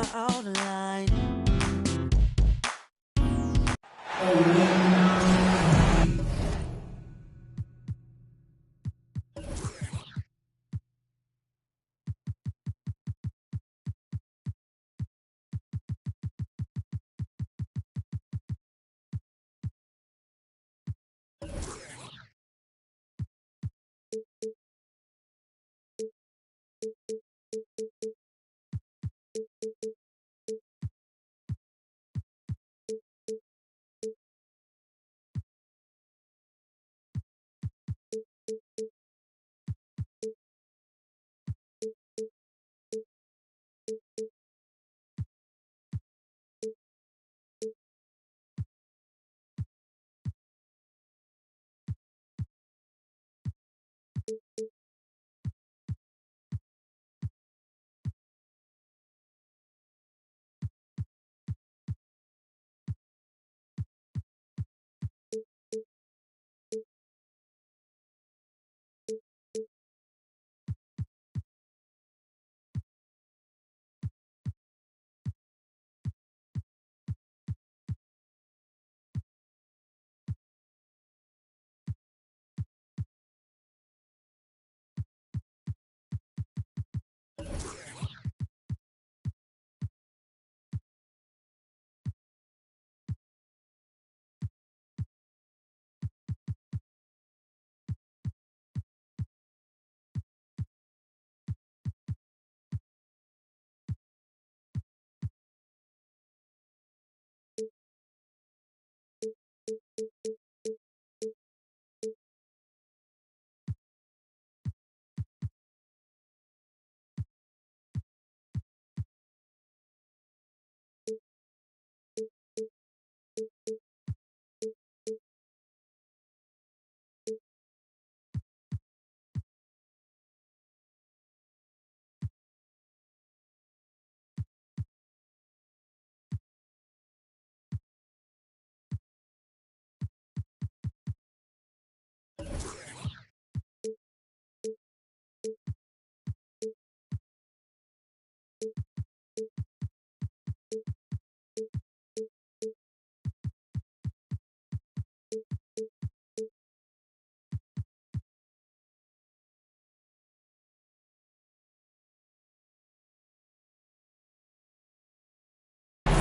my outline.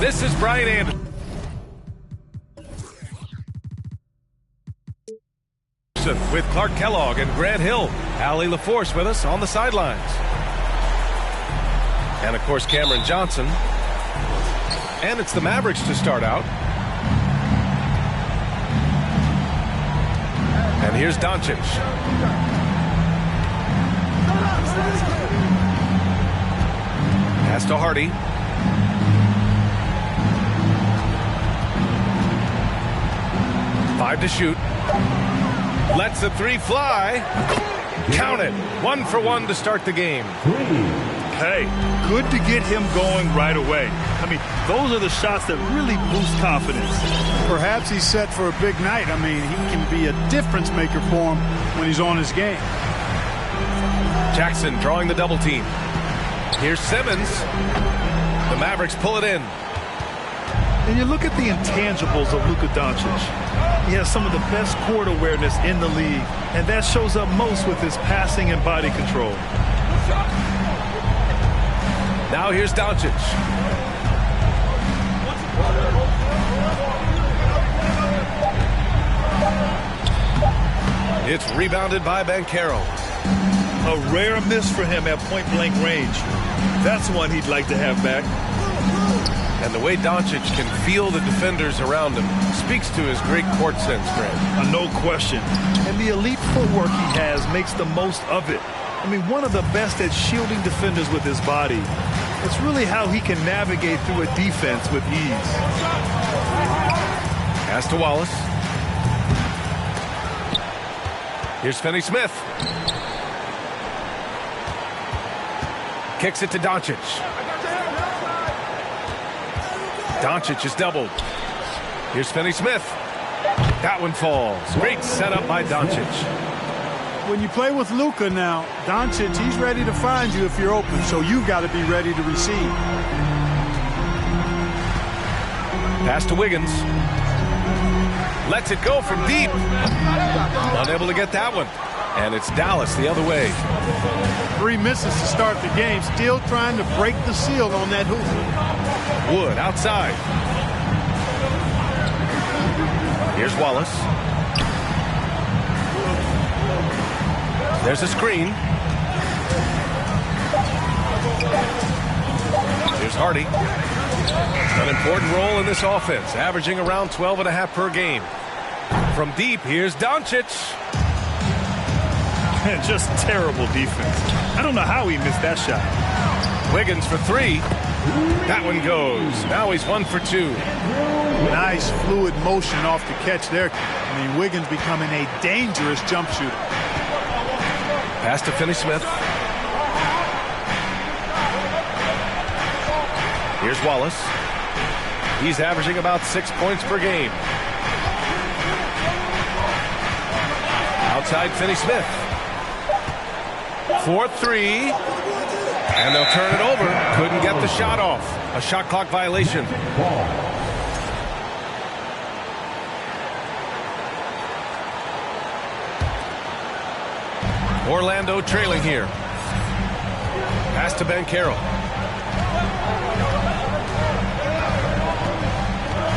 This is Brian Anderson with Clark Kellogg and Grant Hill. Allie LaForce with us on the sidelines. And, of course, Cameron Johnson. And it's the Mavericks to start out. And here's Doncic. Pass to Hardy. Five to shoot. Lets the three fly. Count it. 1 for 1 to start the game. Hey, good to get him going right away. I mean, those are the shots that really boost confidence. Perhaps he's set for a big night. I mean, he can be a difference maker for him when he's on his game. Jackson drawing the double team. Here's Simmons. The Mavericks pull it in. And you look at the intangibles of Luka Doncic. He has some of the best court awareness in the league, and that shows up most with his passing and body control. Now here's Doncic. It's rebounded by Banchero. A rare miss for him at point-blank range. That's one he'd like to have back. And the way Doncic can feel the defenders around him speaks to his great court sense, Grant. No question. And the elite footwork he has makes the most of it. I mean, one of the best at shielding defenders with his body. It's really how he can navigate through a defense with ease. Pass to Wallace. Here's Finney-Smith. Kicks it to Doncic. Doncic is doubled. Here's Finney-Smith. That one falls. Great setup by Doncic. When you play with Luka now, Doncic, he's ready to find you if you're open, so you've got to be ready to receive. Pass to Wiggins. Lets it go from deep. Unable to get that one. And it's Dallas the other way. 3 misses to start the game. Still trying to break the seal on that hoop. Wood outside. Here's Wallace. There's a screen. Here's Hardy. An important role in this offense, averaging around 12.5 per game. From deep, here's Doncic. Man, just terrible defense. I don't know how he missed that shot. Wiggins for 3. That one goes. Now he's 1 for 2. Nice fluid motion off the catch there. I mean, Wiggins becoming a dangerous jump shooter. Pass to Finney-Smith. Here's Wallace. He's averaging about 6 points per game. Outside Finney-Smith. 4-3. And they'll turn it over. Couldn't get the shot off. A shot clock violation. Orlando trailing here. Pass to Banchero.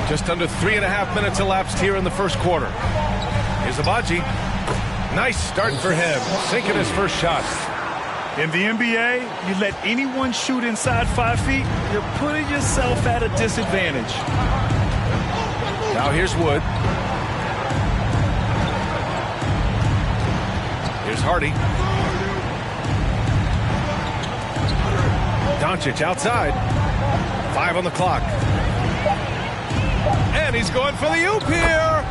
Just under 3.5 minutes elapsed here in the first quarter. Here's Agbaji. Nice start for him. Sinking his first shot. In the NBA, you let anyone shoot inside 5 feet, you're putting yourself at a disadvantage. Now here's Wood. Here's Hardy. Doncic outside. 5 on the clock. And he's going for the oop here.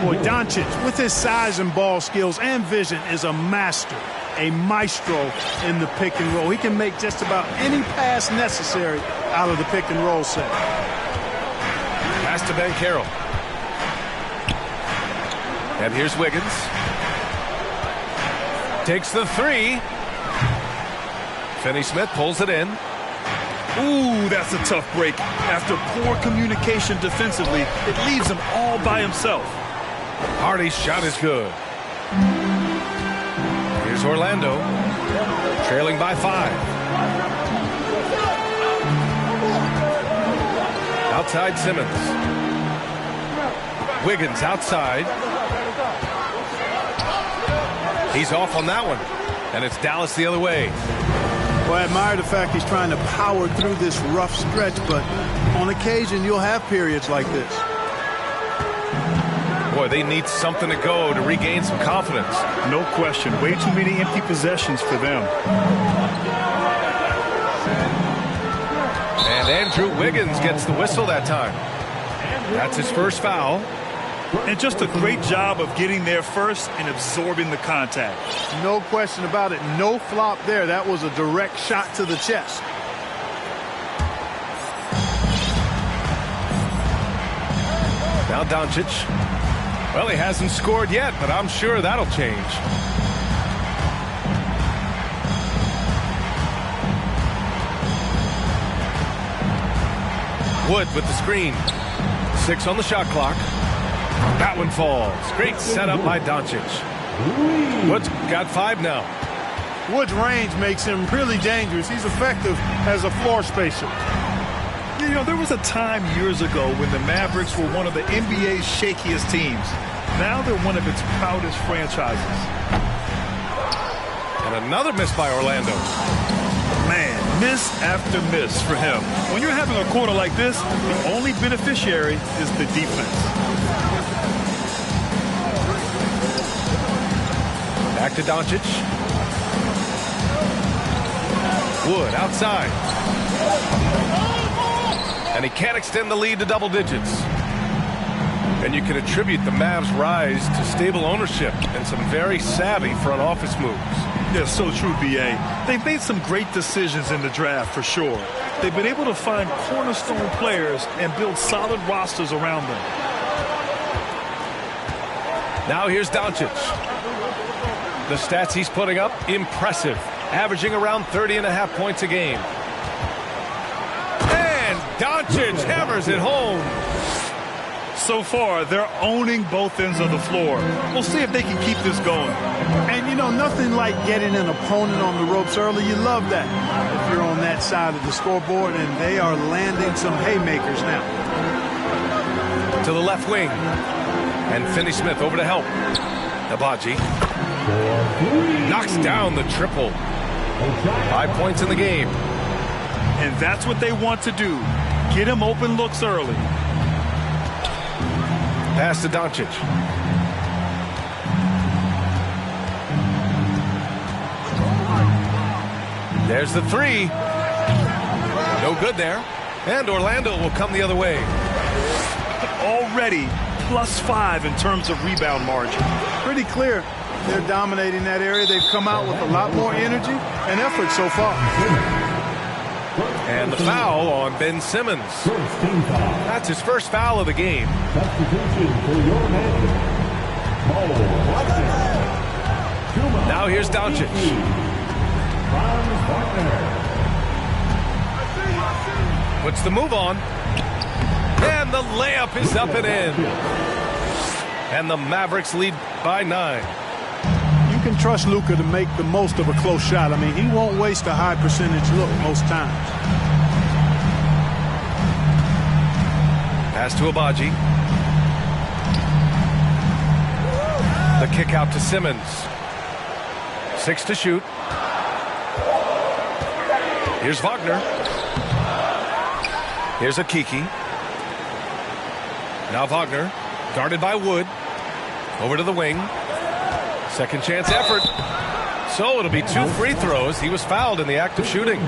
Boy, Doncic, with his size and ball skills and vision, is a master, a maestro in the pick and roll. He can make just about any pass necessary out of the pick and roll set. Pass to Banchero. And here's Wiggins. Takes the 3. Finney-Smith pulls it in. Ooh, that's a tough break. After poor communication defensively, it leaves him all by himself. Hardy's shot is good. Here's Orlando, trailing by 5. Outside Simmons. Wiggins outside. He's off on that one. And it's Dallas the other way. Well, I admire the fact he's trying to power through this rough stretch, but on occasion you'll have periods like this. Boy, they need something to go to regain some confidence. No question. Way too many empty possessions for them. And Andrew Wiggins gets the whistle that time. That's his first foul. And just a great job of getting there first and absorbing the contact. No question about it. No flop there. That was a direct shot to the chest. Now Doncic. Well, he hasn't scored yet, but I'm sure that'll change. Wood with the screen. 6 on the shot clock. That one falls. Great setup by Doncic. Wood's got 5 now. Wood's range makes him really dangerous. He's effective as a floor spacer. You know, there was a time years ago when the Mavericks were one of the NBA's shakiest teams. Now they're one of its proudest franchises. And another miss by Orlando. Man, miss after miss for him. When you're having a quarter like this, the only beneficiary is the defense. Back to Doncic. Wood outside. And he can't extend the lead to double digits. And you can attribute the Mavs' rise to stable ownership and some very savvy front office moves. Yeah, so true, B.A. They've made some great decisions in the draft, for sure. They've been able to find cornerstone players and build solid rosters around them. Now here's Doncic. The stats he's putting up, impressive. Averaging around 30.5 points a game. And Doncic Doncic hammers it home. So far, they're owning both ends of the floor. We'll see if they can keep this going. And, you know, nothing like getting an opponent on the ropes early. You love that if you're on that side of the scoreboard, and they are landing some haymakers now. To the left wing. And Finney-Smith over to help. Agbaji knocks down the triple. 5 points in the game. And that's what they want to do. Get him open looks early. Pass to Doncic. There's the three. No good there. And Orlando will come the other way. Already +5 in terms of rebound margin. Pretty clear they're dominating that area. They've come out with a lot more energy and effort so far. And the foul on Ben Simmons. That's his first foul of the game. Now here's Doncic. Puts the move on. And the layup is up and in. And the Mavericks lead by 9. You can trust Luka to make the most of a close shot. I mean, he won't waste a high percentage look most times. Pass to Agbaji. The kick out to Simmons. 6 to shoot. Here's Wagner. Here's Akiki. Now Wagner, guarded by Wood. Over to the wing. Second chance effort. So it'll be 2 free throws. He was fouled in the act of shooting.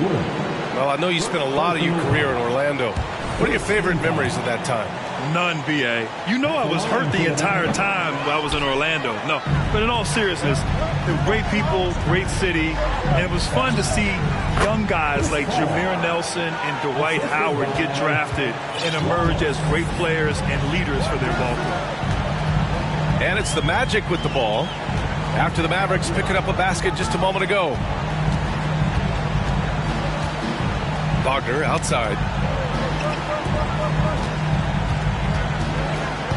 Well, I know you spent a lot of your career in Orlando. What are your favorite memories of that time? None, B.A. You know I was hurt the entire time while I was in Orlando. No, but in all seriousness, they're great people, great city, and it was fun to see young guys like Jameer Nelson and Dwight Howard get drafted and emerge as great players and leaders for their ball club. And it's the Magic with the ball after the Mavericks picking up a basket just a moment ago. Wagner outside.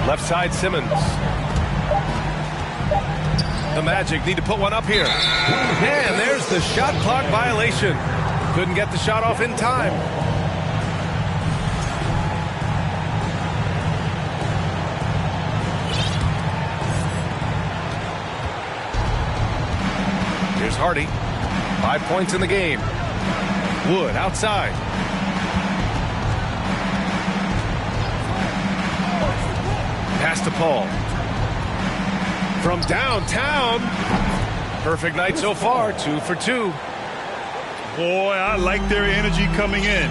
Left side, Simmons. The Magic need to put one up here. And there's the shot clock violation. Couldn't get the shot off in time. Here's Hardy. 5 points in the game. Wood outside. Pass to Paul. From downtown. Perfect night so far. 2 for 2. Boy, I like their energy coming in.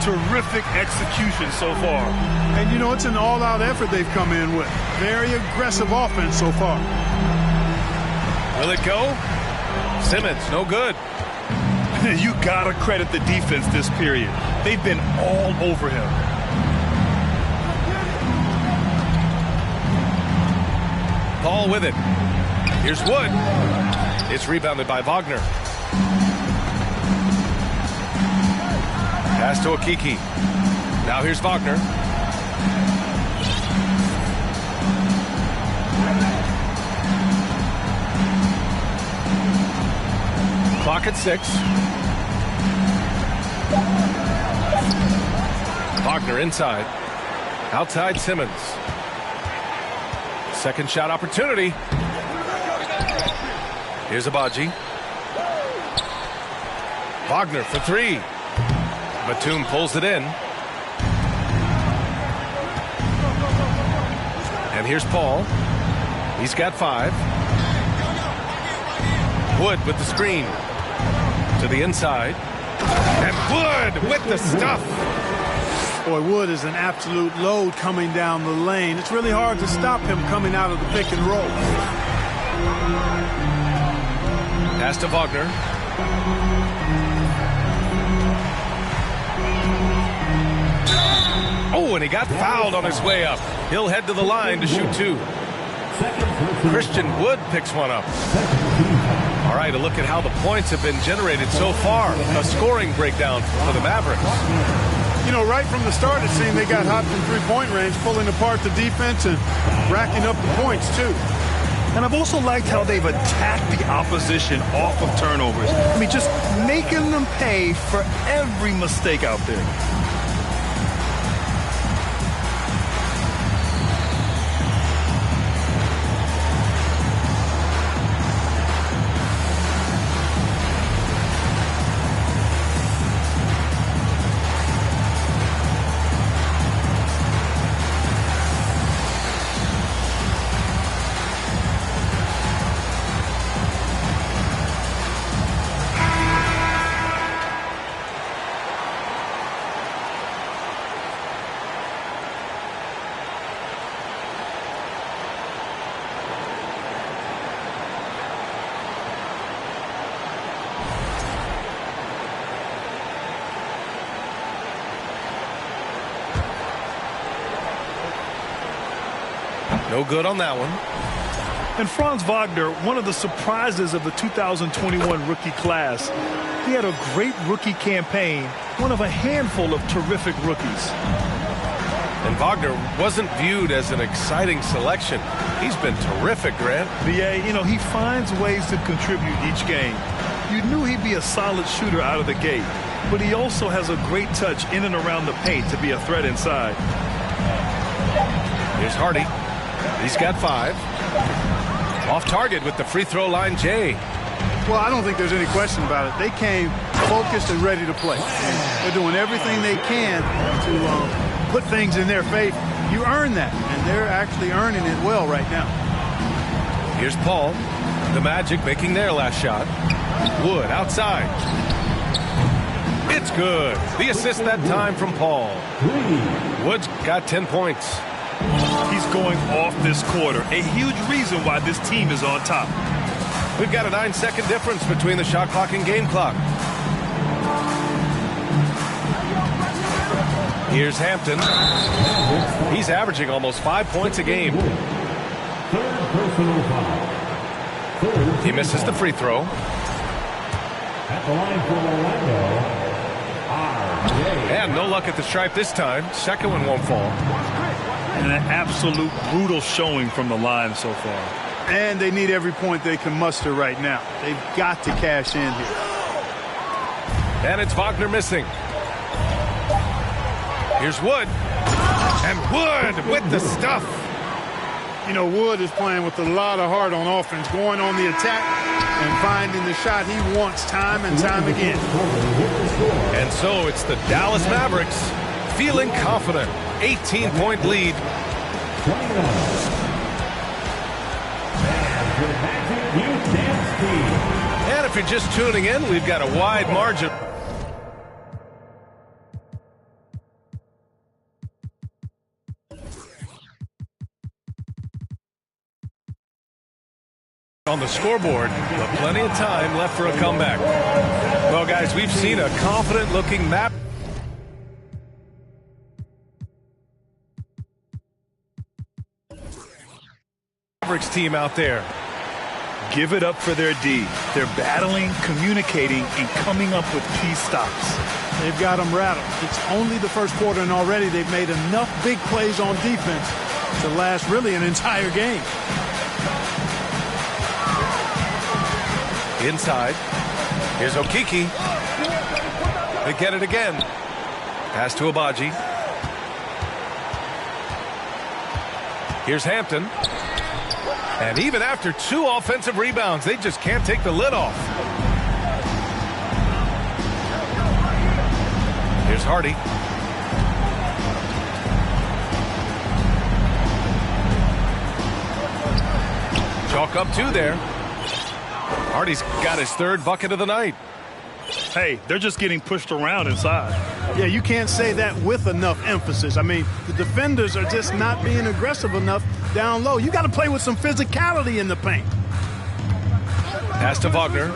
Terrific execution so far. And, you know, it's an all-out effort they've come in with. Very aggressive offense so far. Will it go? Simmons, no good. You got to credit the defense this period. They've been all over him. Paul with it. Here's Wood. It's rebounded by Wagner. Pass to Akiki. Now here's Wagner. Clock at 6. Wagner inside. Outside Simmons. Second shot opportunity. Here's Agbaji. Wagner for 3. Batum pulls it in. And here's Paul. He's got 5. Wood with the screen. To the inside. And Wood with the stuff. Boy, Wood is an absolute load coming down the lane. It's really hard to stop him coming out of the pick and roll. Pass to Wagner. Oh, and he got fouled on his way up. He'll head to the line to shoot 2. Christian Wood picks one up. All right, a look at how the points have been generated so far. A scoring breakdown for the Mavericks. You know, right from the start, it seemed they got hot from three-point range, pulling apart the defense and racking up the points, too. And I've also liked how they've attacked the opposition off of turnovers. I mean, just making them pay for every mistake out there. No good on that one. And Franz Wagner, one of the surprises of the 2021 rookie class. He had a great rookie campaign, one of a handful of terrific rookies. And Wagner wasn't viewed as an exciting selection. He's been terrific, Grant. BA, you know, he finds ways to contribute each game. You knew he'd be a solid shooter out of the gate, but he also has a great touch in and around the paint to be a threat inside. Here's Hardy. He's got 5. Off target with the free throw line, Jay. Well, I don't think there's any question about it. They came focused and ready to play. They're doing everything they can to put things in their favor. You earn that, and they're actually earning it well right now. Here's Paul. The Magic making their last shot. Wood outside. It's good. The assist that time from Paul. Wood's got 10 points. He's going off this quarter. A huge reason why this team is on top. We've got a 9-second difference between the shot clock and game clock. Here's Hampton. He's averaging almost 5 points a game. He misses the free throw. At the line for Orlando, and no luck at the stripe this time. Second one won't fall. And an absolute brutal showing from the line so far. And they need every point they can muster right now. They've got to cash in here. And it's Wagner missing. Here's Wood. And Wood with the stuff. You know, Wood is playing with a lot of heart on offense, going on the attack and finding the shot he wants time and time again. And so it's the Dallas Mavericks feeling confident. 18-point lead. And if you're just tuning in, we've got a wide margin. On the scoreboard, but plenty of time left for a comeback. Well, guys, we've seen a confident-looking Mavericks team out there. Give it up for their D. They're battling, communicating, and coming up with key stops. They've got them rattled. It's only the first quarter, and already they've made enough big plays on defense to last really an entire game. Inside. Here's Okeke. They get it again. Pass to Agbaji. Here's Hampton. And even after 2 offensive rebounds, they just can't take the lid off. Here's Hardy. Chalk up 2 there. Hardy's got his 3rd bucket of the night. Hey, they're just getting pushed around inside. Yeah, you can't say that with enough emphasis. I mean, the defenders are just not being aggressive enough down low. You got to play with some physicality in the paint. Pass to Wagner.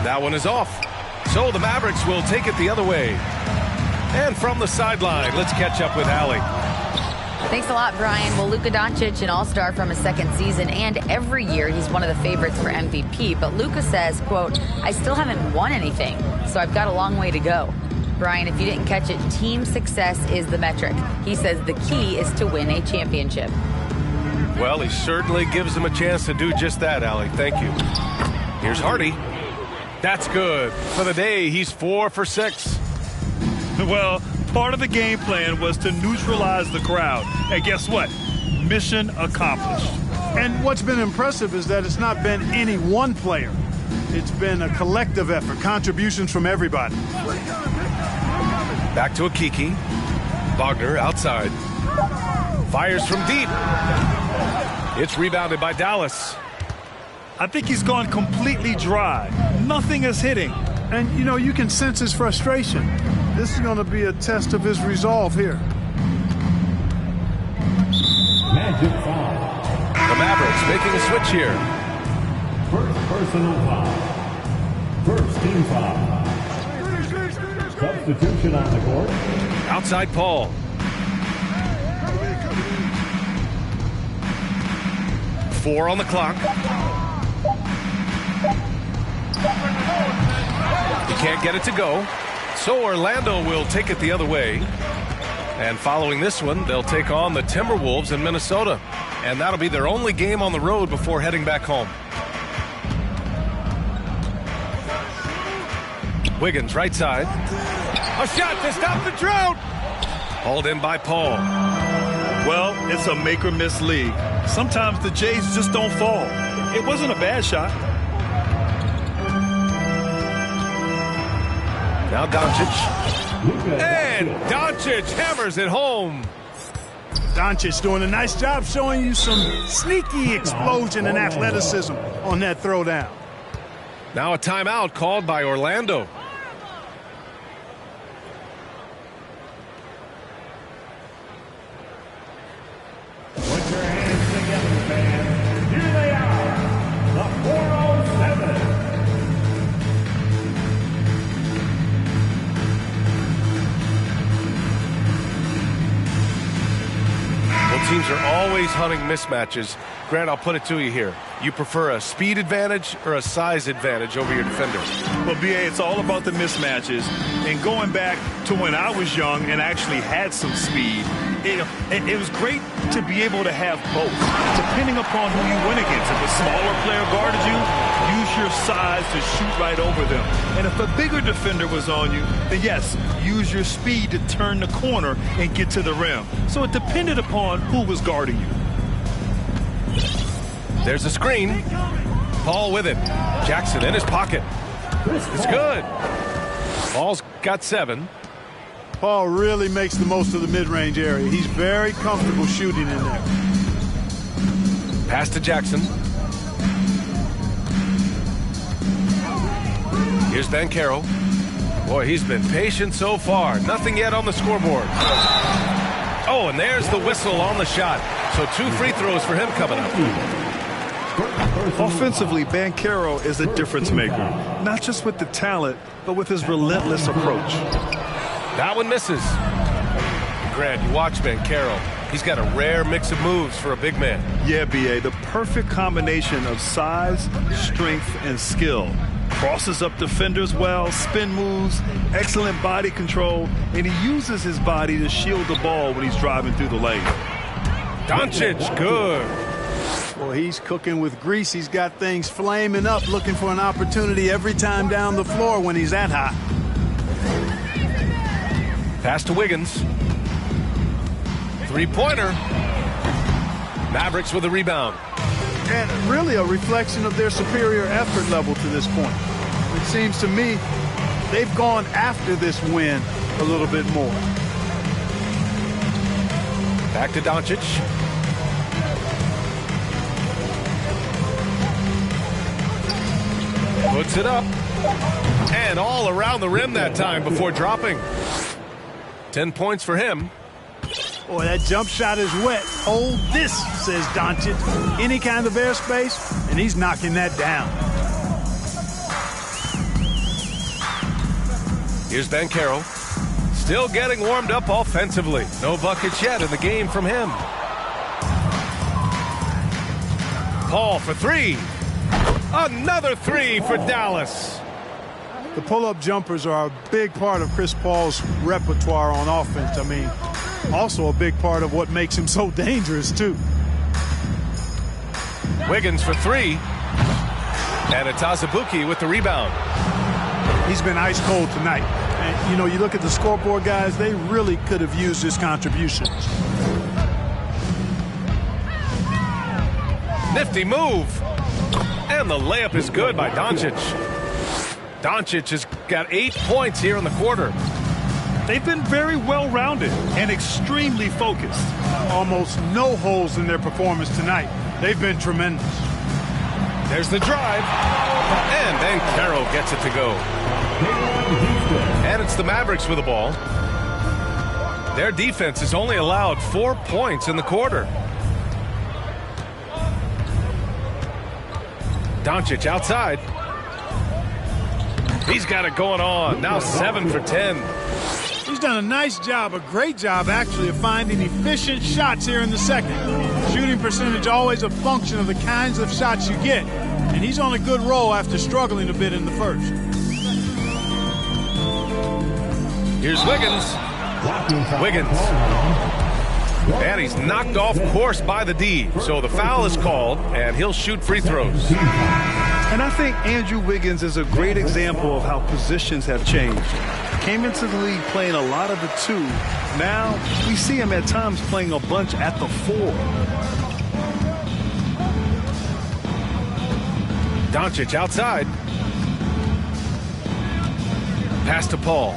That one is off. So the Mavericks will take it the other way. And from the sideline, let's catch up with Allie. Thanks a lot, Brian. Well, Luka Doncic, an all-star from his second season, and every year he's one of the favorites for MVP. But Luka says, quote, I still haven't won anything, so I've got a long way to go. Brian, if you didn't catch it, team success is the metric. He says the key is to win a championship. Well, he certainly gives him a chance to do just that, Allie. Thank you. Here's Hardy. That's good. For the day, he's 4 for 6. Well, part of the game plan was to neutralize the crowd. And guess what? Mission accomplished. And what's been impressive is that it's not been any one player. It's been a collective effort, contributions from everybody. Back to Akiki. Wagner outside. Fires from deep. It's rebounded by Dallas. I think he's gone completely dry. Nothing is hitting. And, you know, you can sense his frustration. This is going to be a test of his resolve here. Magic foul. The Mavericks making a switch here. First personal foul. First team foul. Substitution on the court. Outside Paul. Four on the clock. He can't get it to go. So Orlando will take it the other way. And following this one, they'll take on the Timberwolves in Minnesota. And that'll be their only game on the road before heading back home. Wiggins, right side. A shot to stop the drought. Hauled in by Paul. Well, it's a make-or-miss league. Sometimes the Jays just don't fall. It wasn't a bad shot. Now Doncic. And Doncic hammers it home. Doncic doing a nice job showing you some sneaky explosion and athleticism on that throwdown. Now a timeout called by Orlando. Put your hands together, fans. Here they are, the 407. Well, teams are always hunting mismatches. Grant, I'll put it to you here. You prefer a speed advantage or a size advantage over your defender? Well, B.A., it's all about the mismatches. And going back to when I was young and actually had some speed, it was great to be able to have both, depending upon who you went against. If a smaller player guarded you, use your size to shoot right over them. And if a bigger defender was on you, then yes, use your speed to turn the corner and get to the rim. So it depended upon who was guarding you. There's a screen. Paul with it. Jackson in his pocket. It's good. Paul's got 7. Paul really makes the most of the mid-range area. He's very comfortable shooting in there. Pass to Jackson. Here's Banchero. Boy, he's been patient so far. Nothing yet on the scoreboard. Oh, and there's the whistle on the shot. So 2 free throws for him coming up. Offensively, Banchero is a difference maker, not just with the talent, but with his relentless approach. That one misses. Grant, you watch Banchero. He's got a rare mix of moves for a big man. Yeah, B.A., the perfect combination of size, strength, and skill. Crosses up defenders well, spin moves, excellent body control, and he uses his body to shield the ball when he's driving through the lane. Doncic, good. Well, he's cooking with grease. He's got things flaming up, looking for an opportunity every time down the floor when he's that hot. Pass to Wiggins. 3-pointer. Mavericks with a rebound. And really a reflection of their superior effort level to this point. It seems to me they've gone after this win a little bit more. Back to Doncic. Puts it up. And all around the rim that time before dropping. 10 points for him. Boy, that jump shot is wet. Hold this, says Doncic. Any kind of airspace, and he's knocking that down. Here's Banchero. Still getting warmed up offensively. No buckets yet in the game from him. Paul for three. Another three for Dallas. The pull-up jumpers are a big part of Chris Paul's repertoire on offense. I mean, also a big part of what makes him so dangerous, too. Wiggins for three. And it's Azubuike with the rebound. He's been ice cold tonight. And, you know, you look at the scoreboard, guys, they really could have used his contributions. Nifty move. And the layup is good by Doncic. Doncic has got 8 points here in the quarter. They've been very well-rounded and extremely focused. Almost no holes in their performance tonight. They've been tremendous. There's the drive. And Banchero gets it to go. And it's the Mavericks with the ball. Their defense has only allowed 4 points in the quarter. Doncic outside. He's got it going on. Now 7 for 10. He's done a nice job, a great job, actually, of finding efficient shots here in the second. Shooting percentage always a function of the kinds of shots you get. And he's on a good roll after struggling a bit in the first. Here's Wiggins. Wiggins. And he's knocked off course by the D. So the foul is called, and he'll shoot free throws. And I think Andrew Wiggins is a great example of how positions have changed. Came into the league playing a lot of the 2. Now we see him at times playing a bunch at the 4. Doncic outside. Pass to Paul.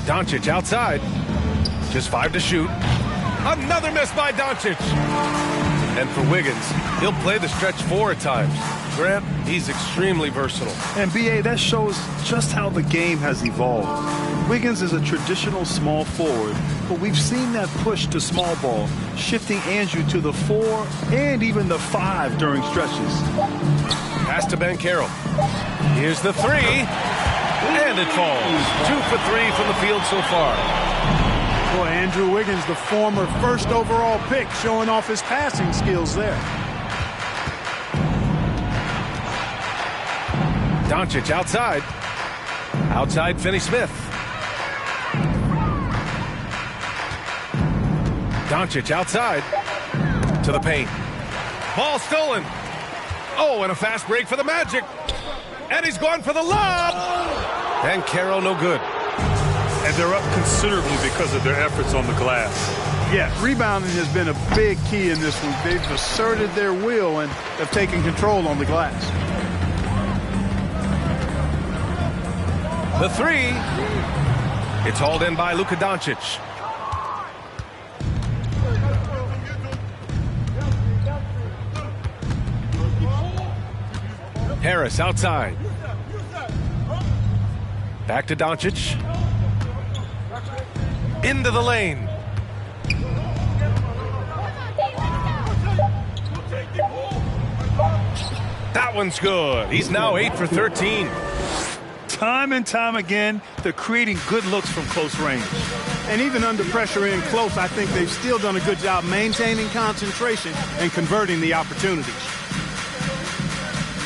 Doncic outside. Just 5 to shoot. Another miss by Doncic. And for Wiggins, he'll play the stretch 4 at times. Grant, he's extremely versatile. And B.A., that shows just how the game has evolved. Wiggins is a traditional small forward, but we've seen that push to small ball, shifting Andrew to the 4 and even the 5 during stretches. Pass to Banchero. Here's the 3. And it falls. 2 for 3 from the field so far. Boy, Andrew Wiggins, the former first overall pick, showing off his passing skills there. Doncic outside. Outside Finney-Smith. Doncic outside. To the paint. Ball stolen. Oh, and a fast break for the Magic. And he's going for the lob. And Banchero no good. And they're up considerably because of their efforts on the glass. Yeah, rebounding has been a big key in this one. They've asserted their will and have taken control on the glass. The 3. It's hauled in by Luka Doncic. Harris outside. Back to Doncic. Into the lane. That one's good. He's now 8 for 13. Time and time again, they're creating good looks from close range. And even under pressure in close, I think they've still done a good job maintaining concentration and converting the opportunities.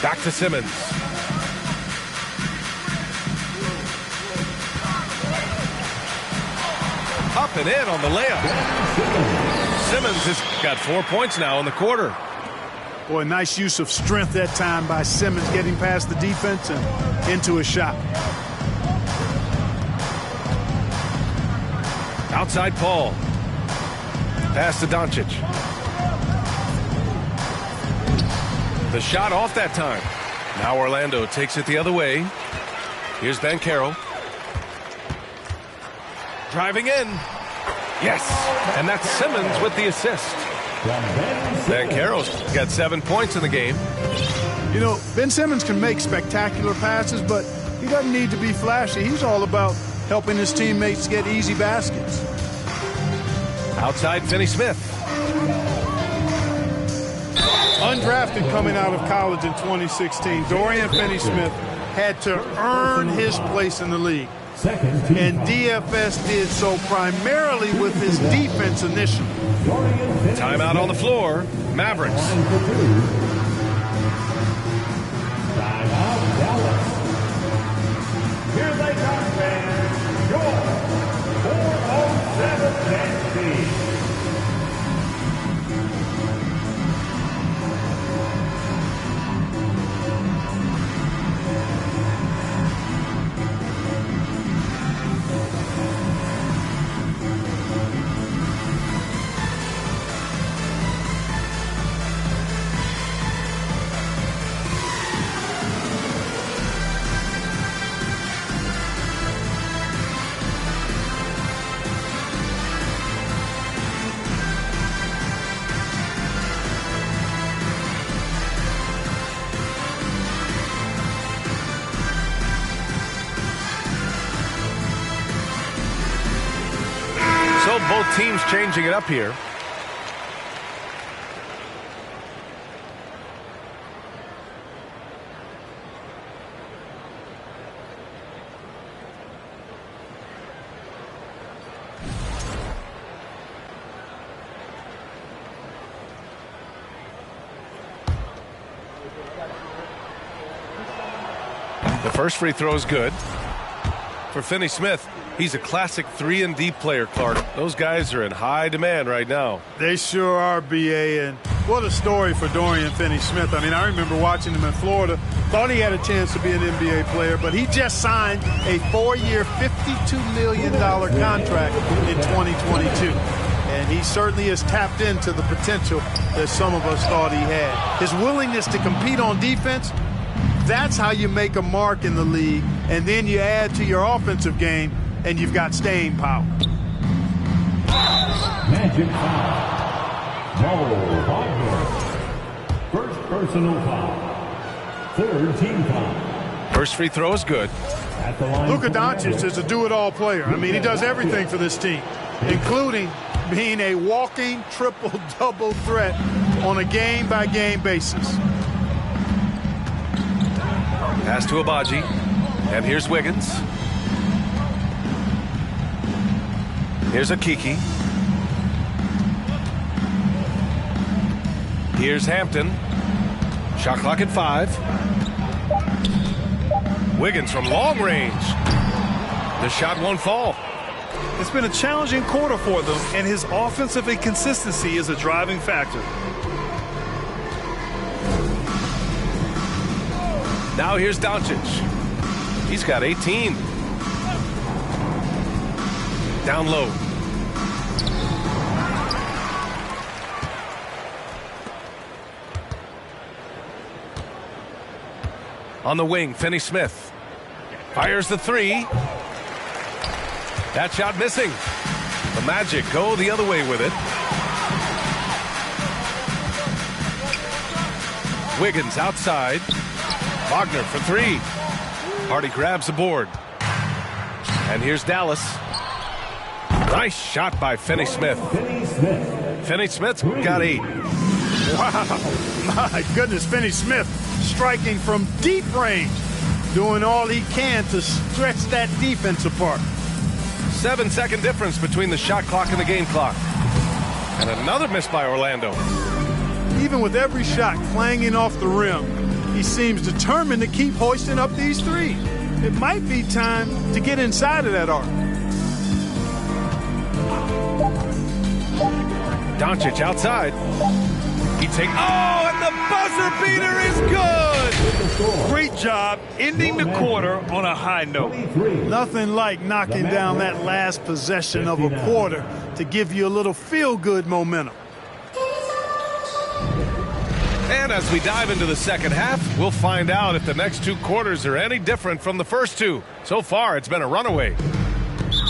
Back to Simmons. Up and in on the layup. Simmons has got 4 points now in the quarter. Boy, nice use of strength that time by Simmons, getting past the defense and into a shot. Outside Paul. Pass to Doncic. The shot off that time. Now Orlando takes it the other way. Here's Banchero. Driving in. Yes. And that's Simmons with the assist. Banchero's got 7 points in the game. You know, Ben Simmons can make spectacular passes, but he doesn't need to be flashy. He's all about helping his teammates get easy baskets. Outside Finney-Smith. Undrafted coming out of college in 2016, Dorian Finney-Smith had to earn his place in the league. Second team And foul. DFS did so primarily with his defense initially. Dorian Finney-Smith. Timeout on the floor. Mavericks. Line for two. Timeout, Dallas. Here they come, fans. Your 407 Nets team. So both teams changing it up here. The first free throw is good for Finney-Smith. He's a classic 3-and-D player, Clark. Those guys are in high demand right now. They sure are, BA, and what a story for Dorian Finney-Smith. I mean, I remember watching him in Florida. Thought he had a chance to be an NBA player, but he just signed a 4-year, $52 million contract in 2022. And he certainly has tapped into the potential that some of us thought he had. His willingness to compete on defense, that's how you make a mark in the league. And then you add to your offensive game, and you've got staying power. Magic foul. Mo Wagner. First personal foul. Third team foul. First free throw is good. At the line Luka for Doncic Mavericks. is a do-it-all player. I mean, he does everything for this team, including being a walking triple-double threat on a game-by-game basis. Pass to Abaji. And here's Wiggins. Here's Akiki. Here's Hampton. Shot clock at 5. Wiggins from long range. The shot won't fall. It's been a challenging quarter for them, and his offensive inconsistency is a driving factor. Now here's Doncic. He's got 18. Down low. On the wing, Finney-Smith. Fires the 3. That shot missing. The Magic go the other way with it. Wiggins outside. Wagner for 3. Hardy grabs the board. And here's Dallas. Nice shot by Finney-Smith. Finney-Smith. Finney-Smith's got 8. Wow, my goodness, Finney-Smith striking from deep range, doing all he can to stretch that defense apart. 7-second difference between the shot clock and the game clock. And another miss by Orlando. Even with every shot clanging off the rim, he seems determined to keep hoisting up these threes. It might be time to get inside of that arc. Doncic outside. He takes. Oh, and the buzzer beater is good. Great job ending the quarter on a high note. Nothing like knocking down that last possession of a quarter to give you a little feel-good momentum. And as we dive into the second half, we'll find out if the next 2 quarters are any different from the first 2. So far, it's been a runaway.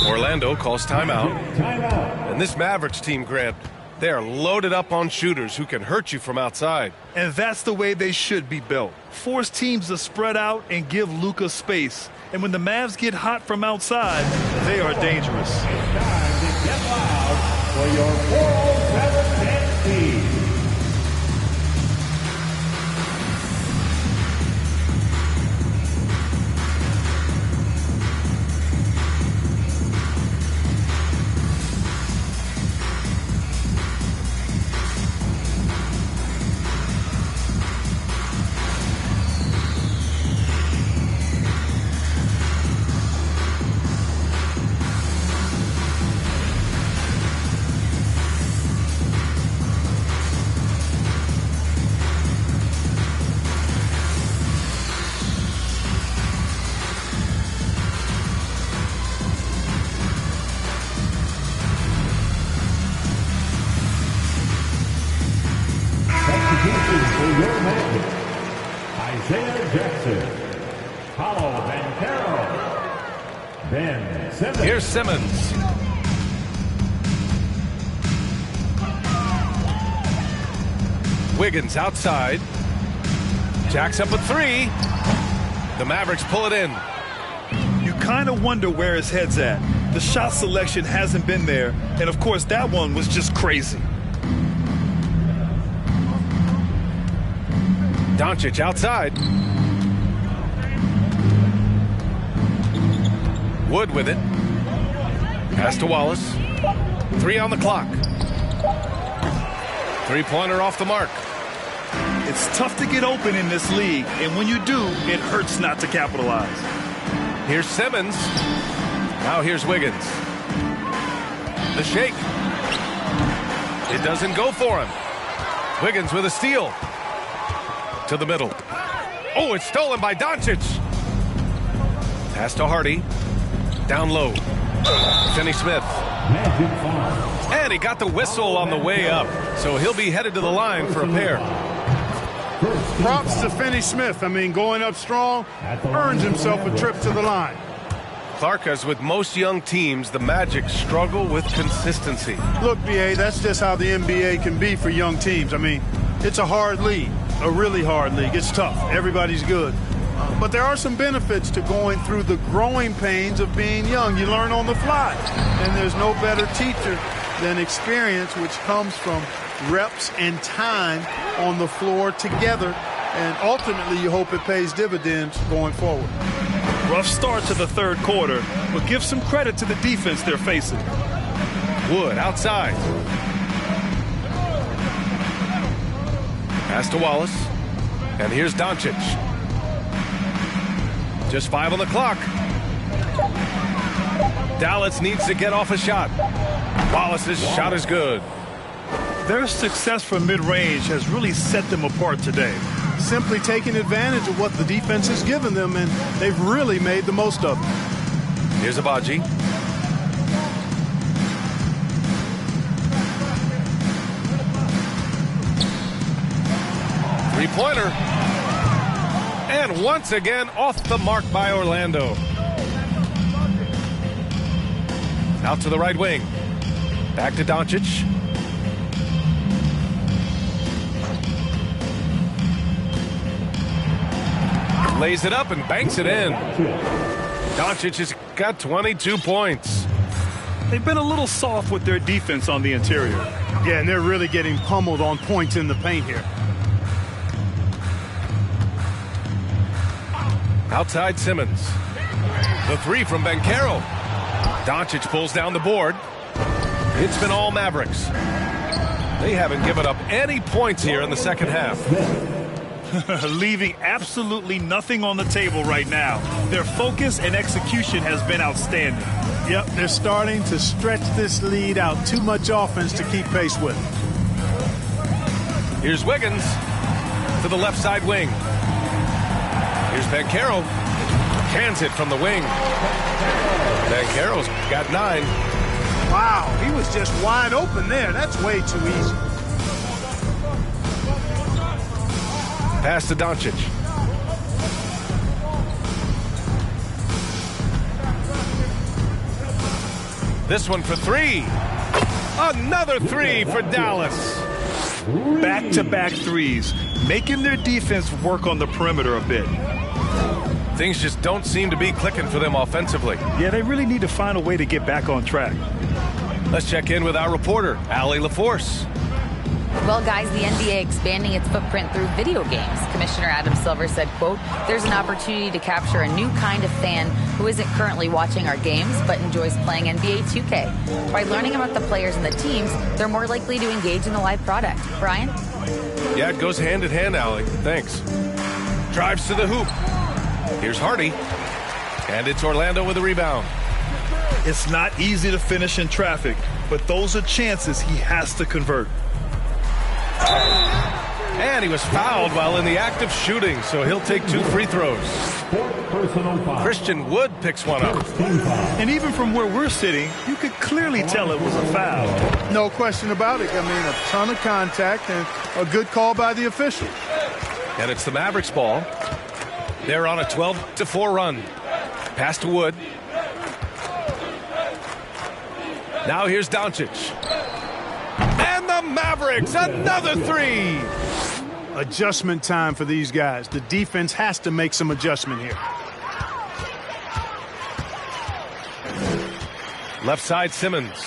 Orlando calls timeout. Timeout. And this Mavericks team, Grant, they are loaded up on shooters who can hurt you from outside. And that's the way they should be built. Force teams to spread out and give Luka space. And when the Mavs get hot from outside, they are dangerous. It's time to get loud for your 407 Nets team. Isaiah Jackson. Paolo Banchero. Ben Simmons. Here's Simmons. Wiggins outside. Jacks up a three. The Mavericks pull it in. You kind of wonder where his head's at. The shot selection hasn't been there, and of course that one was just crazy. Doncic outside. Wood with it. Pass to Wallace. 3 on the clock. Three-pointer off the mark. It's tough to get open in this league, and when you do, it hurts not to capitalize. Here's Simmons. Now here's Wiggins. The shake. It doesn't go for him. Wiggins with a steal. To the middle. Oh, it's stolen by Doncic. Pass to Hardy. Down low. Finney Smith. And he got the whistle on the way up. So he'll be headed to the line for a pair. Props to Finney Smith. I mean, going up strong, earns himself a trip to the line. Clark, as with most young teams, the Magic struggle with consistency. Look, B.A., that's just how the NBA can be for young teams. I mean, it's a hard league, a really hard league. It's tough. Everybody's good. But there are some benefits to going through the growing pains of being young. You learn on the fly. And there's no better teacher than experience, which comes from reps and time on the floor together. And ultimately, you hope it pays dividends going forward. Rough start to the third quarter, but give some credit to the defense they're facing. Wood outside. Pass to Wallace. And here's Doncic. Just 5 on the clock. Dallas needs to get off a shot. Wallace's shot is good. Their success from mid-range has really set them apart today. Simply taking advantage of what the defense has given them, and they've really made the most of it. Here's Abaji. Three-pointer. And once again, off the mark by Orlando. Out to the right wing. Back to Doncic. Lays it up and banks it in. Doncic has got 22 points. They've been a little soft with their defense on the interior. Yeah, and they're really getting pummeled on points in the paint here. Outside Simmons. The three from Banchero. Doncic pulls down the board. It's been all Mavericks. They haven't given up any points here in the second half. Leaving absolutely nothing on the table right now. Their focus and execution has been outstanding. Yep, they're starting to stretch this lead out. Too much offense to keep pace with. Here's Wiggins to the left side wing. Here's Banchero. Cans it from the wing. Banchero's got 9. Wow, he was just wide open there. That's way too easy. Pass to Doncic. This one for 3. Another 3 for Dallas. Back-to-back threes, making their defense work on the perimeter a bit. Things just don't seem to be clicking for them offensively. Yeah, they really need to find a way to get back on track. Let's check in with our reporter, Allie LaForce. Well, guys, the NBA expanding its footprint through video games. Commissioner Adam Silver said, quote, there's an opportunity to capture a new kind of fan who isn't currently watching our games but enjoys playing NBA 2K. By learning about the players and the teams, they're more likely to engage in the live product. Brian? Yeah, it goes hand in hand, Allie. Thanks. Drives to the hoop. Here's Hardy. And it's Orlando with a rebound. It's not easy to finish in traffic, but those are chances he has to convert. And he was fouled while in the act of shooting, so he'll take 2 free throws. Christian Wood picks one up. And even from where we're sitting, you could clearly tell it was a foul. No question about it. I mean, a ton of contact and a good call by the official. And it's the Mavericks ball. They're on a 12-4 run. Pass to Wood. Now here's Doncic. And the Mavericks, another three. Adjustment time for these guys. The defense has to make some adjustment here. Left side, Simmons.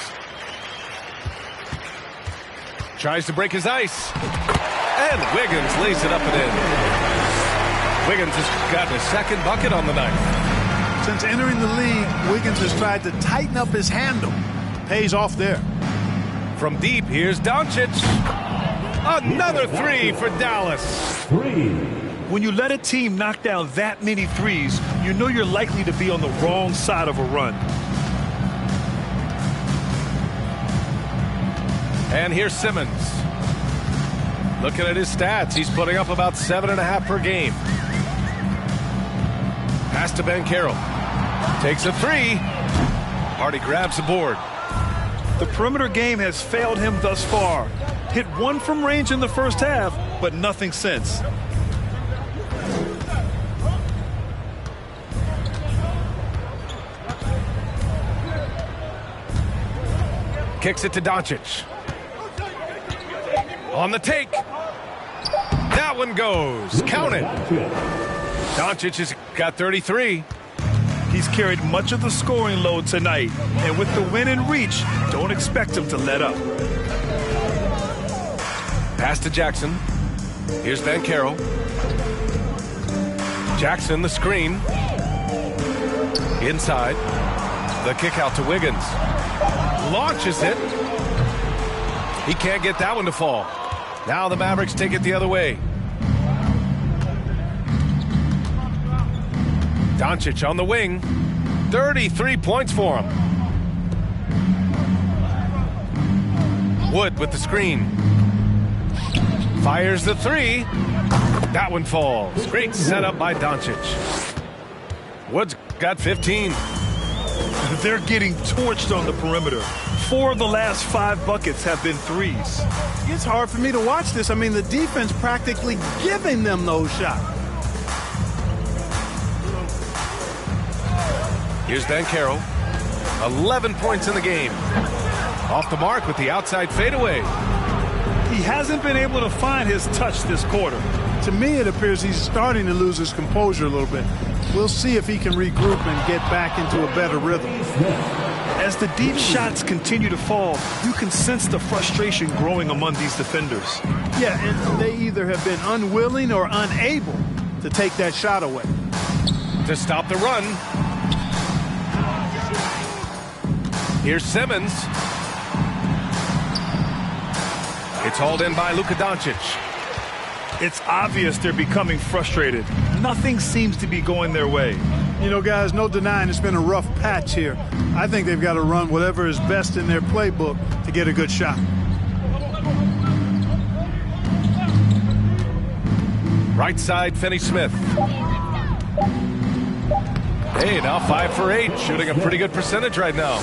Tries to break his ice. And Wiggins lays it up and in. Wiggins has gotten his second bucket on the night. Since entering the league, Wiggins has tried to tighten up his handle. Pays off there. From deep, here's Doncic. Another three for Dallas. When you let a team knock down that many threes, you know you're likely to be on the wrong side of a run. And here's Simmons. Looking at his stats, he's putting up about 7.5 per game. Pass to Banchero. Takes a three. Hardy grabs the board. The perimeter game has failed him thus far. Hit one from range in the first half, but nothing since. Kicks it to Doncic. On the take. That one goes. Count it. Doncic has got 33. He's carried much of the scoring load tonight, and with the win in reach, don't expect him to let up. Pass to Jackson. Here's Banchero. Jackson, the screen. Inside. The kick out to Wiggins. Launches it. He can't get that one to fall. Now the Mavericks take it the other way. Doncic on the wing. 33 points for him. Wood with the screen. Fires the three. That one falls. Great setup by Doncic. Wood's got 15. They're getting torched on the perimeter. 4 of the last 5 buckets have been threes. It's hard for me to watch this. I mean, the defense practically giving them those shots. Here's Banchero. 11 points in the game. Off the mark with the outside fadeaway. He hasn't been able to find his touch this quarter. To me, it appears he's starting to lose his composure a little bit. We'll see if he can regroup and get back into a better rhythm. As the deep shots continue to fall, you can sense the frustration growing among these defenders. Yeah, and they either have been unwilling or unable to take that shot away. To stop the run. Here's Simmons. It's hauled in by Luka Doncic. It's obvious they're becoming frustrated. Nothing seems to be going their way. You know, guys, no denying it's been a rough patch here. I think they've got to run whatever is best in their playbook to get a good shot. Right side, Finney-Smith. Hey, now 5 for 8, shooting a pretty good percentage right now.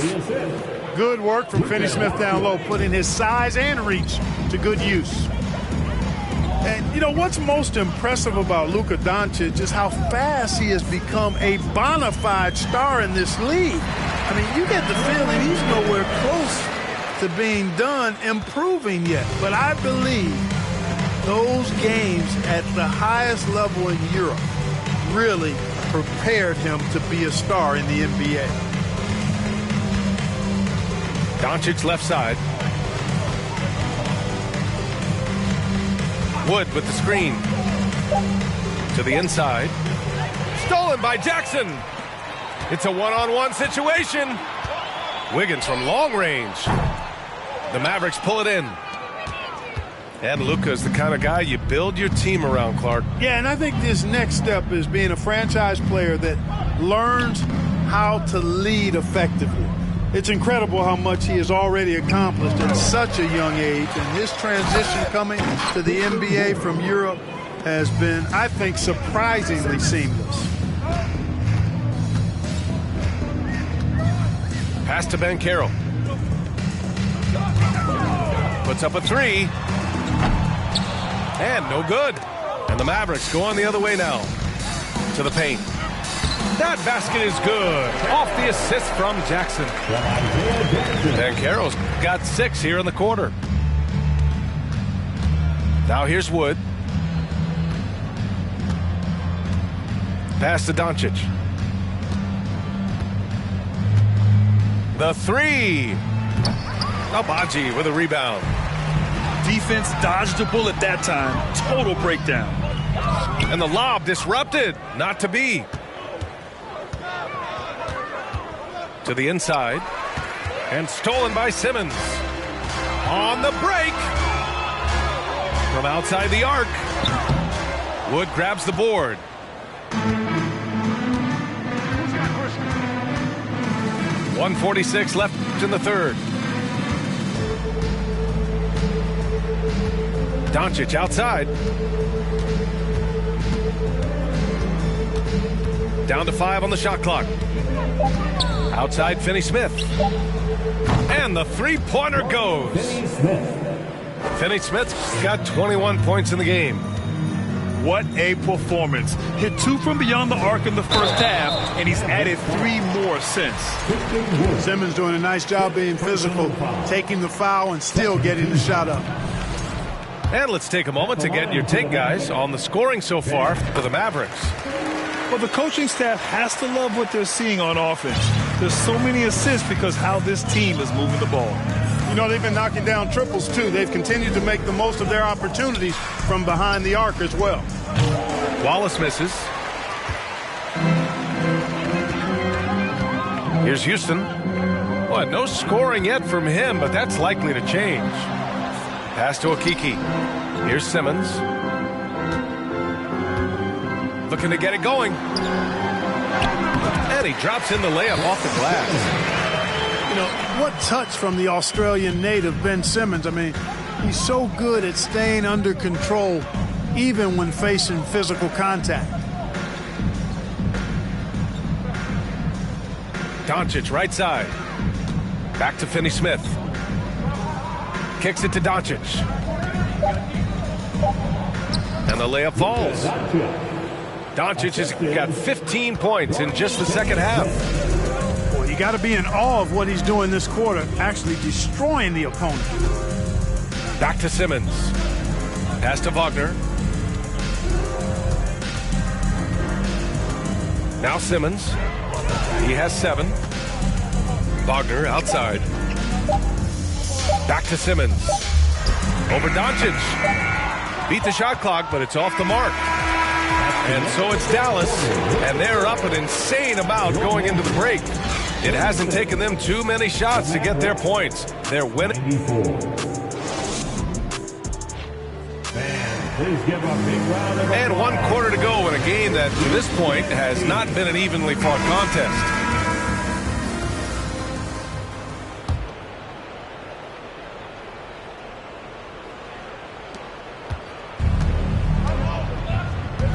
Good work from Finney-Smith down low, putting his size and reach to good use. And, you know, what's most impressive about Luka Doncic is how fast he has become a bona fide star in this league. I mean, you get the feeling he's nowhere close to being done improving yet. But I believe those games at the highest level in Europe really prepared him to be a star in the NBA. Doncic left side. Wood with the screen. To the inside. Stolen by Jackson. It's a one-on-one situation. Wiggins from long range. The Mavericks pull it in. And Luka is the kind of guy you build your team around, Clark. Yeah, and I think this next step is being a franchise player that learns how to lead effectively. It's incredible how much he has already accomplished at such a young age, and his transition coming to the NBA from Europe has been, I think, surprisingly seamless. Pass to Banchero. Puts up a three. And no good. And the Mavericks go on the other way now to the paint. That basket is good. Off the assist from Jackson. And Carroll's got 6 here in the quarter. Now here's Wood. Pass to Doncic. The 3. Agbaji with a rebound. Defense dodged a bullet that time. Total breakdown. And the lob disrupted. Not to be. To the inside. And stolen by Simmons. On the break. From outside the arc. Wood grabs the board. .146 left in the third. Doncic outside. Down to 5 on the shot clock. Outside Finney-Smith. And the three-pointer goes. Finney-Smith's got 21 points in the game. What a performance. Hit 2 from beyond the arc in the first half, and he's added 3 more since. Simmons doing a nice job being physical, taking the foul and still getting the shot up. And let's take a moment to get your take, guys, on the scoring so far for the Mavericks. Well, the coaching staff has to love what they're seeing on offense. There's so many assists because how this team is moving the ball. You know, they've been knocking down triples, too. They've continued to make the most of their opportunities from behind the arc as well. Wallace misses. Here's Houston. Well, no scoring yet from him, but that's likely to change. Pass to Okeke. Here's Simmons. Looking to get it going. And he drops in the layup off the glass. You know, what touch from the Australian native, Ben Simmons. I mean, he's so good at staying under control, even when facing physical contact. Doncic right side. Back to Finney-Smith. Kicks it to Doncic. And the layup falls. Doncic has got 15 points in just the second half. Well, you got to be in awe of what he's doing this quarter, actually destroying the opponent. Back to Simmons. Pass to Wagner. Now Simmons. He has 7. Wagner outside. Back to Simmons. Over Doncic. Beat the shot clock, but it's off the mark. And so it's Dallas, and they're up an insane amount going into the break. It hasn't taken them too many shots to get their points. They're winning. And 1 quarter to go in a game that, to this point, has not been an evenly fought contest.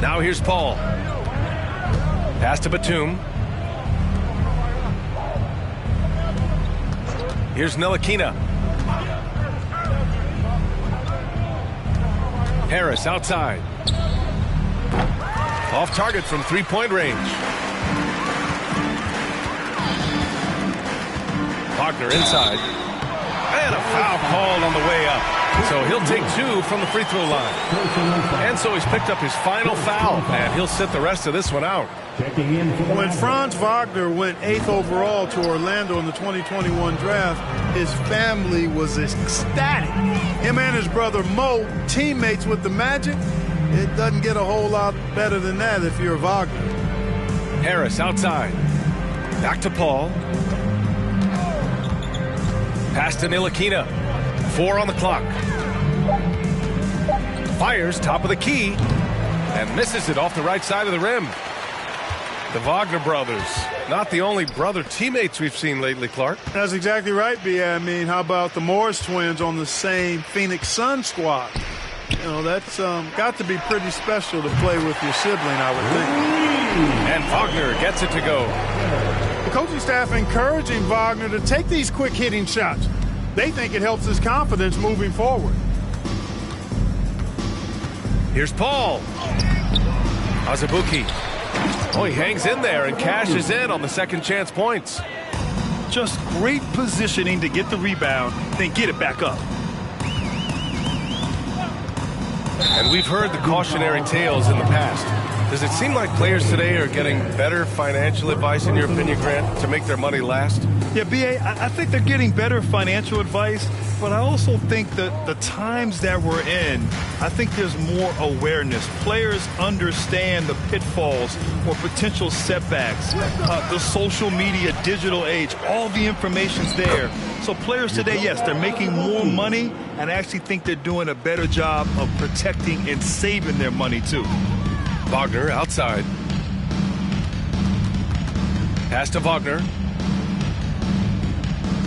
Now here's Paul. Pass to Batum. Here's Ntilikina. Harris outside. Off target from three-point range. Wagner inside. And a foul called on the way up. So he'll take 2 from the free throw line. And so he's picked up his final foul, and he'll sit the rest of this one out. When Franz Wagner went 8th overall to Orlando in the 2021 draft, his family was ecstatic. Him and his brother Mo, teammates with the Magic. It doesn't get a whole lot better than that if you're Wagner. Harris outside. Back to Paul. Pass to Ntilikina. 4 on the clock. Fires top of the key and misses it off the right side of the rim. The Wagner brothers, not the only brother teammates we've seen lately, Clark. That's exactly right, B.A. I mean, how about the Morris twins on the same Phoenix Sun squad? You know, that's got to be pretty special to play with your sibling, I would think. And Wagner gets it to go. The coaching staff encouraging Wagner to take these quick hitting shots. They think it helps his confidence moving forward. Here's Paul. Azubuike. Oh, he hangs in there and cashes in on the second chance points. Just great positioning to get the rebound, then get it back up. And we've heard the cautionary tales in the past. Does it seem like players today are getting better financial advice, in your opinion, Grant, to make their money last? Yeah, B.A., I think they're getting better financial advice, but I also think that the times that we're in, I think there's more awareness. Players understand the pitfalls or potential setbacks, the social media, digital age, all the information's there. So players today, yes, they're making more money, and I actually think they're doing a better job of protecting and saving their money, too. Wagner outside. Pass to Wagner.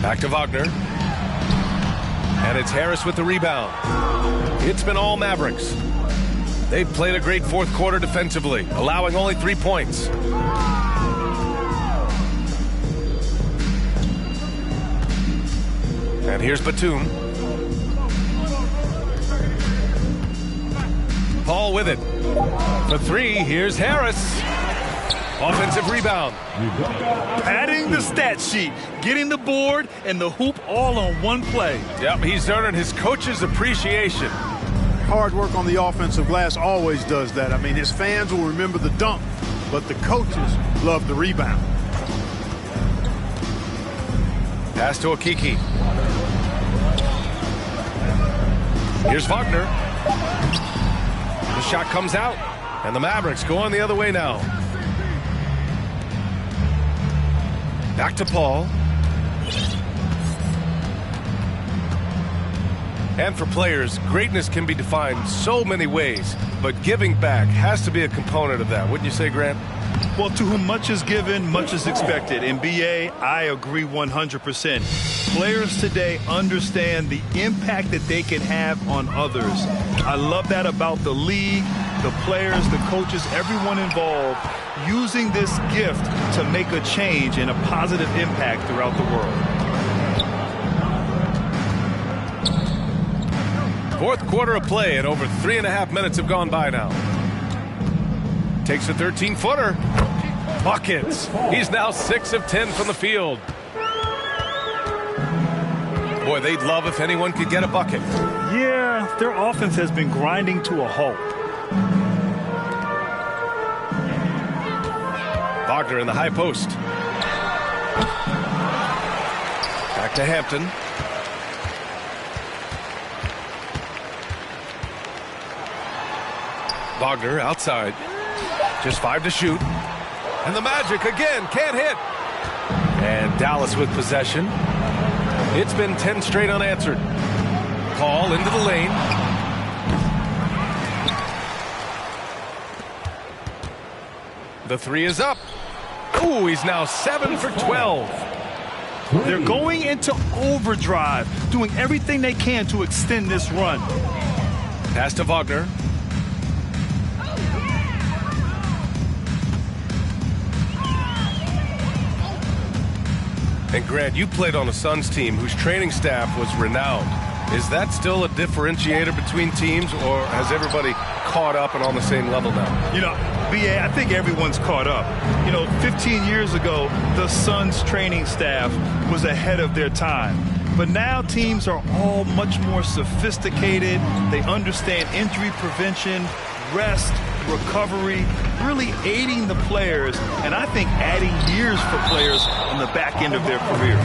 Back to Wagner. And it's Harris with the rebound. It's been all Mavericks. They've played a great fourth quarter defensively, allowing only 3 points. And here's Batum. Paul with it. For three, here's Harris. Offensive rebound. Adding the stat sheet, getting the board and the hoop all on one play. Yep, he's earning his coach's appreciation. Hard work on the offensive glass always does that. I mean, his fans will remember the dunk, but the coaches love the rebound. Pass to Okeke. Here's Wagner. The shot comes out, and the Mavericks going the other way now. Back to Paul. And for players, greatness can be defined so many ways, but giving back has to be a component of that. Wouldn't you say, Grant? Well, to whom much is given, much is expected. In BA, I agree 100%. Players today understand the impact that they can have on others. I love that about the league, the players, the coaches, everyone involved, using this gift to make a change and a positive impact throughout the world. Fourth quarter of play, and over 3.5 minutes have gone by now. Takes a 13-footer. Buckets. He's now 6 of 10 from the field. Boy, they'd love if anyone could get a bucket. Yeah, their offense has been grinding to a halt. Wagner in the high post. Back to Hampton. Wagner outside. Just 5 to shoot. And the Magic again can't hit. And Dallas with possession. It's been 10 straight unanswered. Paul into the lane. The three is up. Ooh, he's now 7 for 12. They're going into overdrive, doing everything they can to extend this run. Pass to Wagner. And Grant, you played on a Suns team whose training staff was renowned. Is that still a differentiator between teams, or has everybody caught up and on the same level now? You know, BA, I think everyone's caught up. You know, 15 years ago, the Suns training staff was ahead of their time. But now teams are all much more sophisticated. They understand injury prevention, rest, recovery, really aiding the players, and I think adding years for players on the back end of their careers.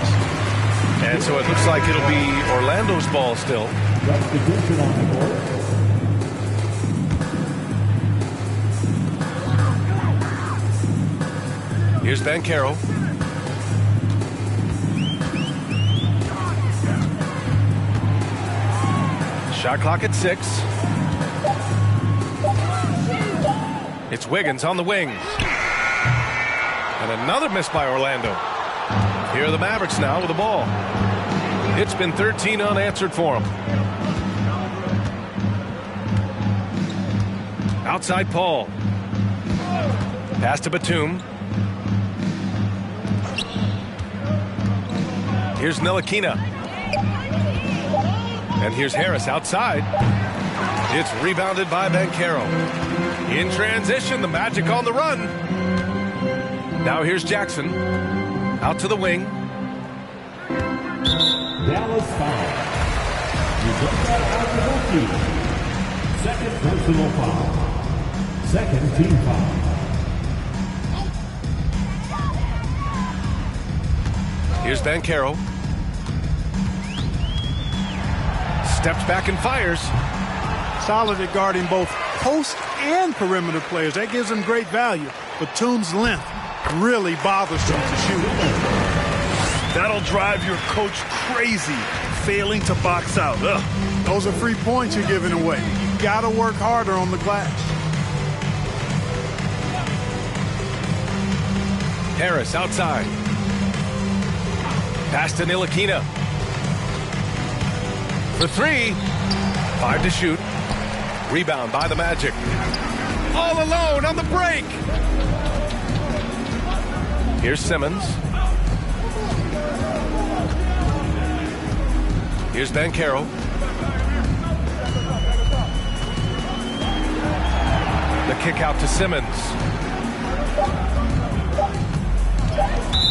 And so it looks like it'll be Orlando's ball still. Substitution on the court. Here's Banchero. Shot clock at 6. It's Wiggins on the wing. And another miss by Orlando. Here are the Mavericks now with the ball. It's been 13 unanswered for them. Outside Paul. Pass to Batum. Here's Ntilikina. And here's Harris outside. It's rebounded by Banchero. In transition, the Magic on the run. Now here's Jackson. Out to the wing. Dallas foul. You got that out to the field. Second personal foul. Second team foul. Here's Banchero. Steps back and fires. Solid at guarding both post and perimeter players. That gives them great value. But Batum's length really bothers him to shoot. That'll drive your coach crazy, failing to box out. Ugh. Those are free points you're giving away. You got to work harder on the glass. Harris outside. Pass to Ntilikina. For three. 5 to shoot. Rebound by the Magic. All alone on the break. Here's Simmons. Here's Banchero. The kick out to Simmons.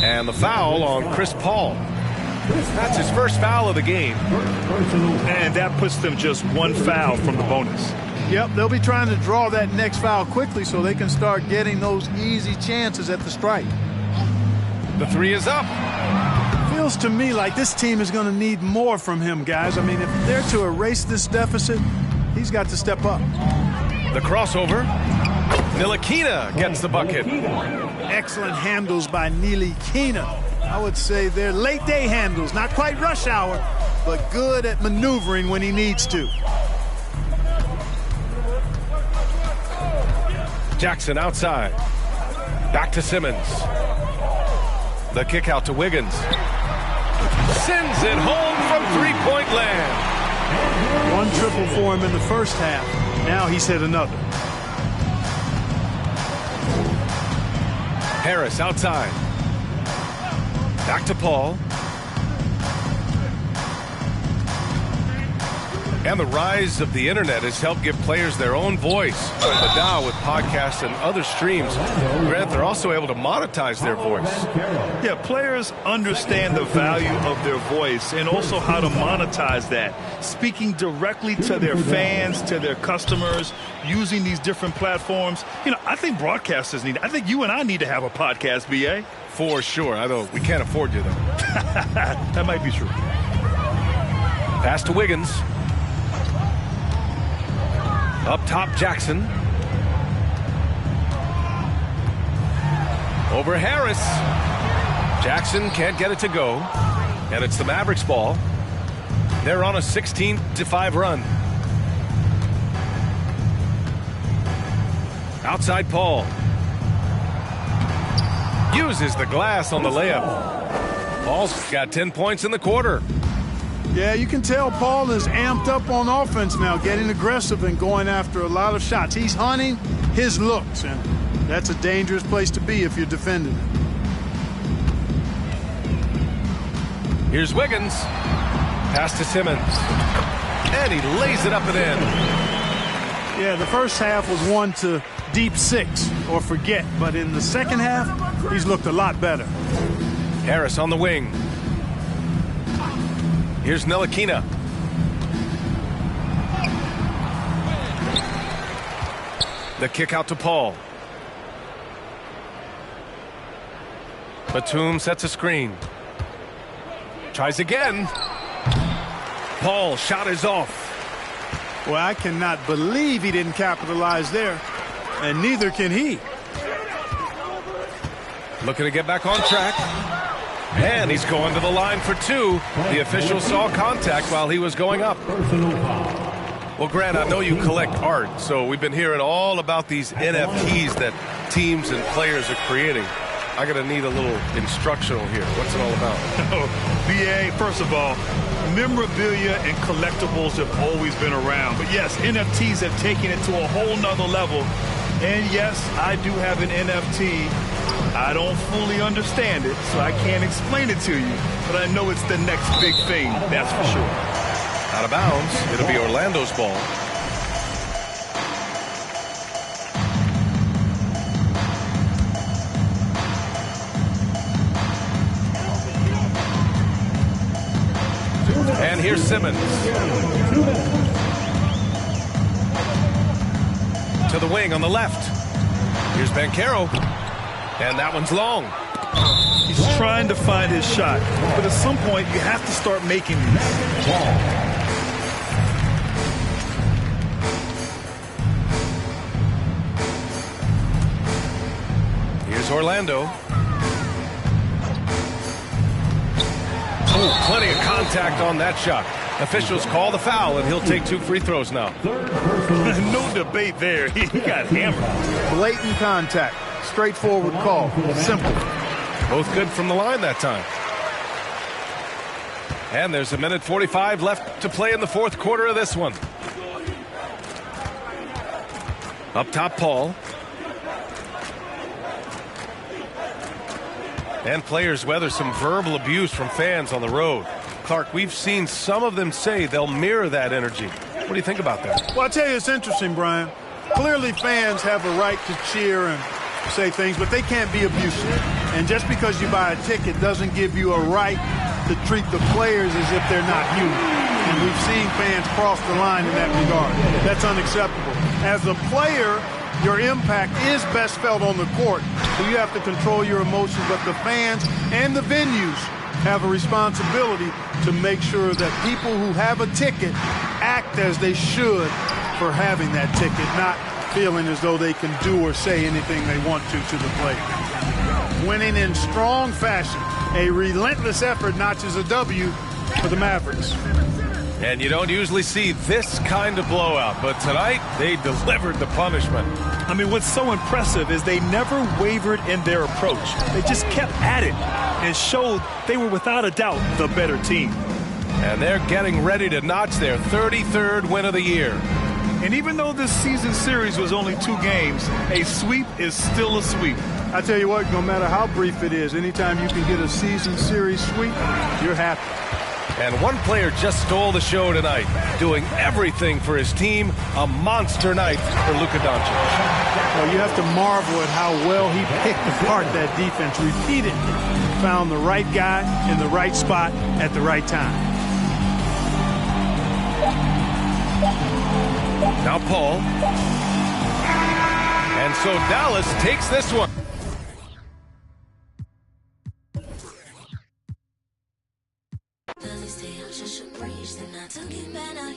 And the foul on Chris Paul. That's his first foul of the game. And that puts them just one foul from the bonus. Yep, they'll be trying to draw that next foul quickly so they can start getting those easy chances at the stripe. The three is up. Feels to me like this team is going to need more from him, guys. I mean, if they're to erase this deficit, he's got to step up. The crossover. Ntilikina gets the bucket. Excellent handles by Ntilikina. I would say they're late-day handles, not quite rush hour, but good at maneuvering when he needs to. Jackson outside. Back to Simmons. The kick out to Wiggins. Sends it home from three-point land. One triple for him in the first half. Now he's hit another. Harris outside. Back to Paul. And the rise of the internet has helped give players their own voice. But now with podcasts and other streams, Grant, they're also able to monetize their voice. Yeah, players understand the value of their voice and also how to monetize that. Speaking directly to their fans, to their customers, using these different platforms. You know, I think broadcasters need, I think you and I need to have a podcast, B.A. For sure. Although we can't afford you, though. That might be true. Pass to Wiggins. Up top, Jackson. Over Harris. Jackson can't get it to go. And it's the Mavericks ball. They're on a 16-5 run. Outside Paul. Uses the glass on the layup. Paul's got 10 points in the quarter. Yeah, you can tell Paul is amped up on offense now, getting aggressive and going after a lot of shots. He's hunting his looks, and that's a dangerous place to be if you're defending him. Here's Wiggins. Pass to Simmons. And he lays it up and in. Yeah, the first half was one to deep six or forget, but in the second half, he's looked a lot better. Harris on the wing. Here's Ntilikina. The kick out to Paul. Batum sets a screen. Tries again. Paul shot is off. Well, I cannot believe he didn't capitalize there, and neither can he. Looking to get back on track. And he's going to the line for two. The official saw contact while he was going up. Well, Grant, I know you collect art, so we've been hearing all about these NFTs that teams and players are creating. I'm going to need a little instructional here. What's it all about? BA, first of all, memorabilia and collectibles have always been around. But yes, NFTs have taken it to a whole nother level. And yes, I do have an NFT. I don't fully understand it, so I can't explain it to you. But I know it's the next big thing, that's for sure. Out of bounds. It'll be Orlando's ball. And here's Simmons. To the wing on the left. Here's Banchero. And that one's long. He's trying to find his shot, but at some point you have to start making these. Here's Orlando. Oh, plenty of contact on that shot. Officials call the foul, and he'll take 2 free throws now. No debate there. He got hammered. Blatant contact. Straightforward call. Simple. Both good from the line that time. And there's 1:45 left to play in the fourth quarter of this one. Up top, Paul. And players weather some verbal abuse from fans on the road. Clark, we've seen some of them say they'll mirror that energy. What do you think about that? Well, I tell you, it's interesting, Brian. Clearly, fans have a right to cheer and say things, but they can't be abusive. And just because you buy a ticket doesn't give you a right to treat the players as if they're not human. And we've seen fans cross the line in that regard. That's unacceptable. As a player, your impact is best felt on the court, so you have to control your emotions, but the fans and the venues have a responsibility to make sure that people who have a ticket act as they should for having that ticket, not feeling as though they can do or say anything they want to the player. Winning in strong fashion, a relentless effort notches a W for the Mavericks. And you don't usually see this kind of blowout, but tonight they delivered the punishment. I mean, what's so impressive is they never wavered in their approach. They just kept at it and showed they were without a doubt the better team. And they're getting ready to notch their 33rd win of the year. And even though this season series was only 2 games, a sweep is still a sweep. I tell you what, no matter how brief it is, anytime you can get a season series sweep, you're happy. And one player just stole the show tonight, doing everything for his team. A monster night for Luka Doncic. Well, you have to marvel at how well he picked apart that defense repeatedly. Found the right guy in the right spot at the right time. Now Paul. And so Dallas takes this one.